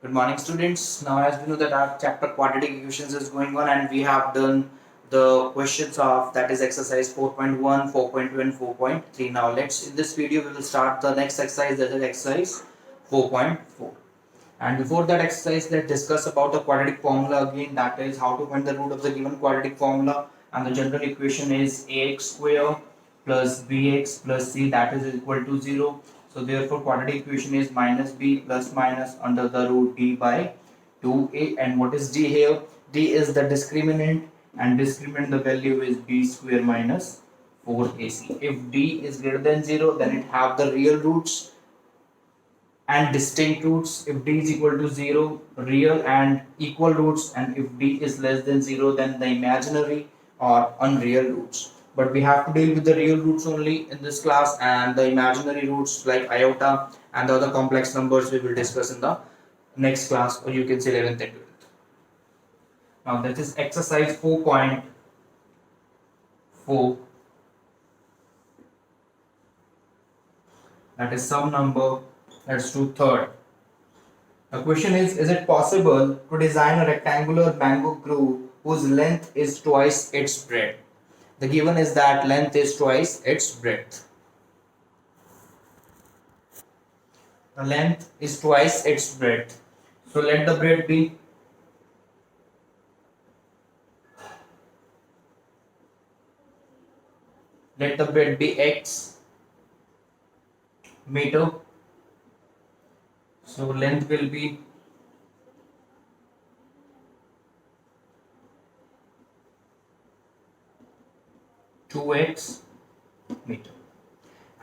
Good morning, students. Now, as we know that our chapter quadratic equations is going on, and we have done the questions of that is exercise 4.1, 4.2, and 4.3. Now, let's in this video we will start the next exercise, that is exercise 4.4. And before that exercise, let's discuss about the quadratic formula again. That is how to find the root of the given quadratic formula. And the general equation is ax square plus bx plus c, that is equal to 0. So therefore quadratic equation is minus b plus minus under the root d by 2a. And what is d here? D is the discriminant, and discriminant the value is b square minus 4ac. If d is greater than 0, then it have the real roots and distinct roots. If d is equal to 0, real and equal roots, and if d is less than 0, then the imaginary or unreal roots. But we have to deal with the real roots only in this class, and the imaginary roots like iota and the other complex numbers we will discuss in the next class, or you can say 11th and 12th. Now this is exercise 4.4, that is some number. Let's do third. The question is it possible to design a rectangular bamboo groove whose length is twice its breadth? The given is that length is twice its breadth. The length is twice its breadth. So let the breadth be x meter. So length will be two x meter.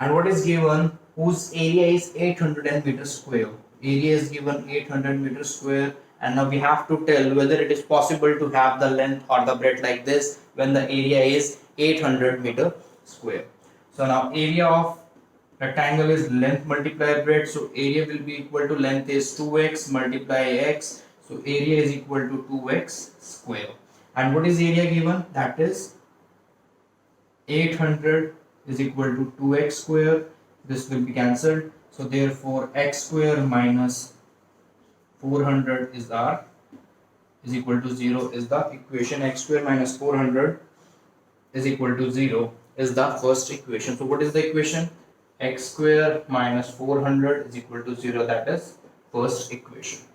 And what is given? Whose area is 800 meters square. Area is given 800 meters square, and now we have to tell whether it is possible to have the length or the breadth like this when the area is 800 meter square. So now area of rectangle is length multiplied breadth, so area will be equal to length is 2x multiply x, so area is equal to 2x square. And what is area given? That is 800 is equal to 2x square. This will be cancelled, so therefore x square minus 400 is equal to 0 is the equation. X square minus 400 is equal to 0 is the first equation. So what is the equation? X square minus 400 is equal to 0, that is first equation.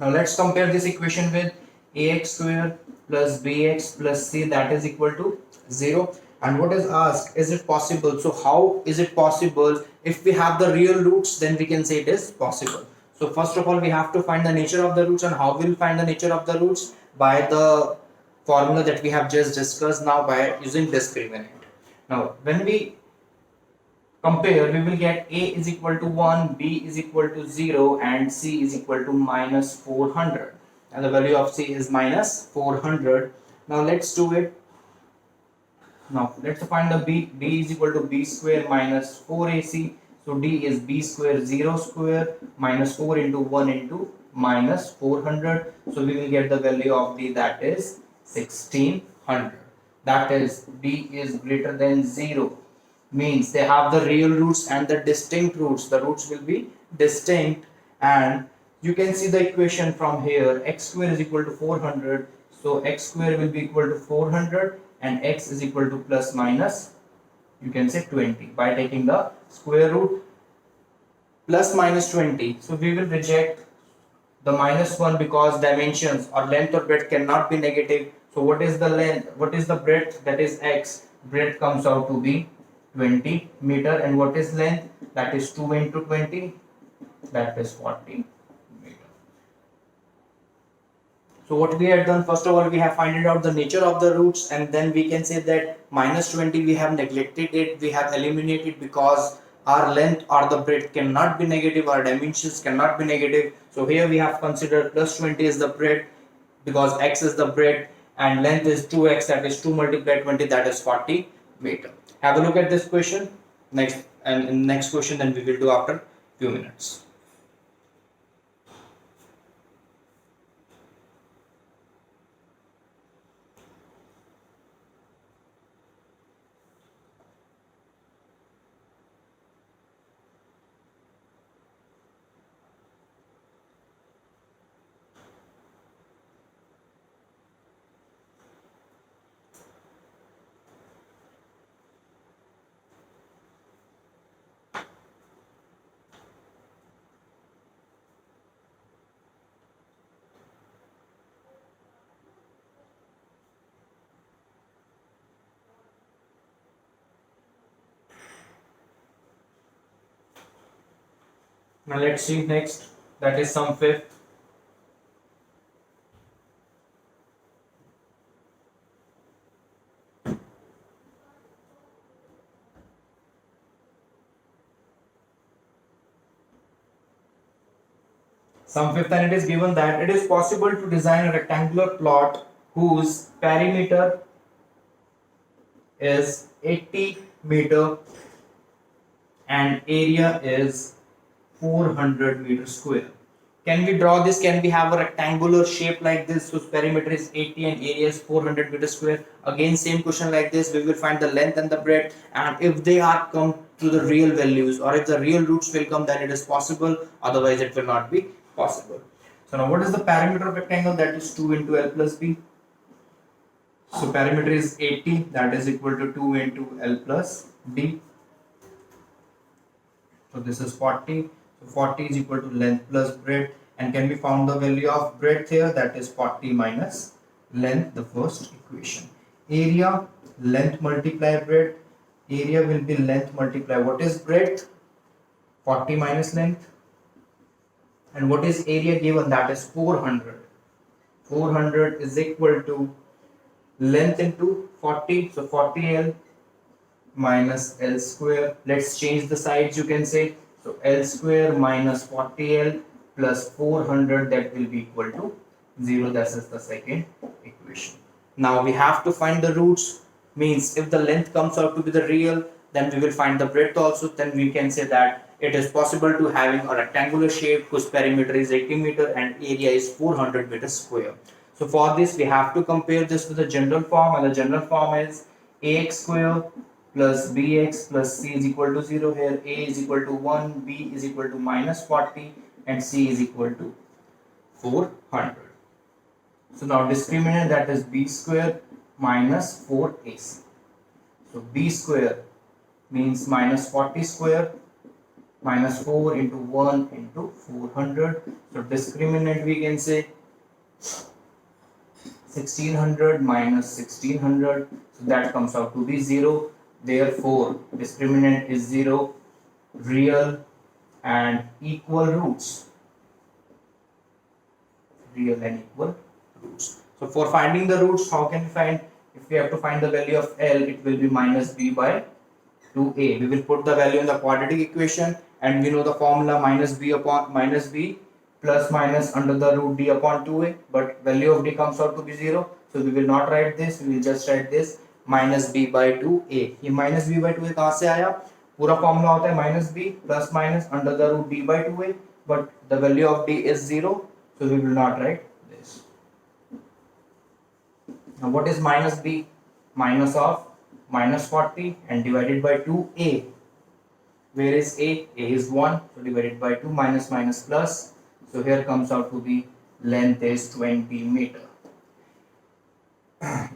Now let's compare this equation with ax square plus bx plus c, that is equal to 0. And what is asked, is it possible? So how is it possible? If we have the real roots, then we can say it is possible. So first of all, we have to find the nature of the roots. And how we'll find the nature of the roots? By the formula that we have just discussed now, by using discriminant. Now when we compare, we will get a is equal to 1, b is equal to 0, and c is equal to minus 400, and the value of c is minus 400. Now let's do it. Now let's find the b is equal to b square minus 4ac. So d is b square 0 square minus 4 into 1 into minus 400. So we will get the value of d, that is 1600. That is d is greater than 0, means they have the real roots and the distinct roots. The roots will be distinct, and you can see the equation from here. X square is equal to 400, so x square will be equal to 400, and x is equal to plus minus, you can say 20, by taking the square root. Plus minus 20, so we will reject the minus 1 because dimensions or length or breadth cannot be negative. So what is the length, what is the breadth? That is x. Breadth comes out to be 20 meter, and what is length? That is 2 into 20, that is 40 meter. So what we have done, first of all, we have finded out the nature of the roots, and then we can say that minus 20 we have neglected it, we have eliminated, because our length or the breadth cannot be negative, our dimensions cannot be negative. So here we have considered plus 20 is the breadth, because x is the breadth, and length is 2x, that is 2 multiplied 20, that is 40 meter. Have a look at this question next, and in next question then we will do after few minutes. Now let's see next, that is sum fifth. Sum fifth, and it is given that it is possible to design a rectangular plot whose perimeter is 80 meter and area is 400 meters square. Can we draw this? Can we have a rectangular shape like this whose perimeter is 80 and area is 400 meters square? Again, same question like this. We will find the length and the breadth, and if they are come to the real values, or if the real roots will come, then it is possible. Otherwise, it will not be possible. So now, what is the perimeter of rectangle? That is 2 into L plus B. So perimeter is 80. That is equal to 2 into L plus B. So this is 40. So 40 is equal to length plus breadth, and can we found the value of breadth here? That is 40 minus length, the first equation. Area, length multiply breadth. Area will be length multiply what is breadth? 40 minus length. And what is area given? That is 400. 400 is equal to length into 40. So 40L minus L square. Let's change the sides, you can say. So L square minus 40L plus 400, that will be equal to 0. That is the second equation. Now we have to find the roots. Means if the length comes out to be the real, then we will find the breadth also. Then we can say that it is possible to having a rectangular shape whose perimeter is 80 meter and area is 400 meters square. So for this we have to compare this with the general form, and the general form is ax square plus bx plus c is equal to 0. Here a is equal to 1, b is equal to minus 40, and c is equal to 400. So now discriminant, that is b square minus 4ac. So b square means minus 40 square minus 4 into 1 into 400. So discriminant we can say 1600 minus 1600. So that comes out to be 0. Therefore, discriminant is 0, real and equal roots. Real and equal roots. So for finding the roots, how can we find? If we have to find the value of L, it will be minus b by 2a. We will put the value in the quadratic equation, and we know the formula minus b upon minus b plus minus under the root d upon 2a. But value of d comes out to be 0. So we will not write this. We will just write this minus b by 2a. ये minus b by 2a कहाँ से आया? पूरा formula होता है minus b plus minus under the root d by 2a, but the value of d is 0, so we will not write this. Now what is minus b? Minus of minus 40 and divided by 2a. Where is a? A is 1, so divided by 2, minus minus plus. So here comes out to be length is 20 meter.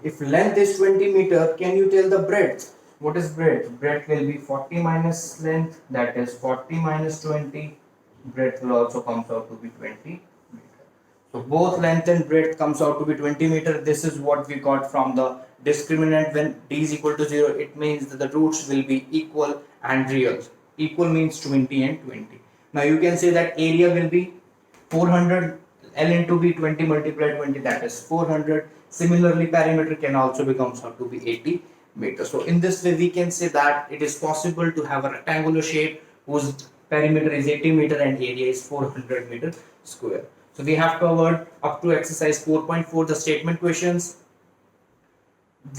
If length is 20 meter, can you tell the breadth? What is breadth? Breadth will be 40 minus length, that is 40 minus 20. Breadth will also comes out to be 20 meter. So both length and breadth comes out to be 20 meter. This is what we got from the discriminant. When d is equal to 0, it means that the roots will be equal and real. Equal means 20 and 20. Now you can say that area will be 400, L into b, 20 multiplied 20, that is 400. Similarly, perimeter can also becomes out to be 80 meters. So in this way, we can say that it is possible to have a rectangular shape whose perimeter is 80 meter and area is 400 meter square. So we have covered up to exercise 4.4 the statement questions.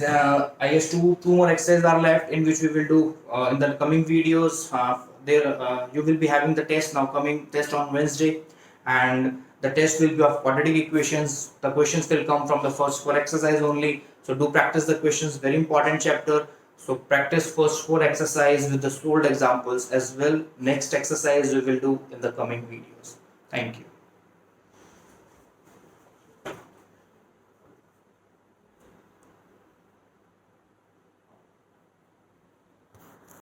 I guess two more exercises are left, in which we will do in the coming videos. You will be having the test now, coming test on Wednesday, and the test will be of quadratic equations. The questions will come from the first 4 exercise only. So do practice the questions, very important chapter. So practice first 4 exercise with the solved examples as well. Next exercise we will do in the coming videos. Thank you.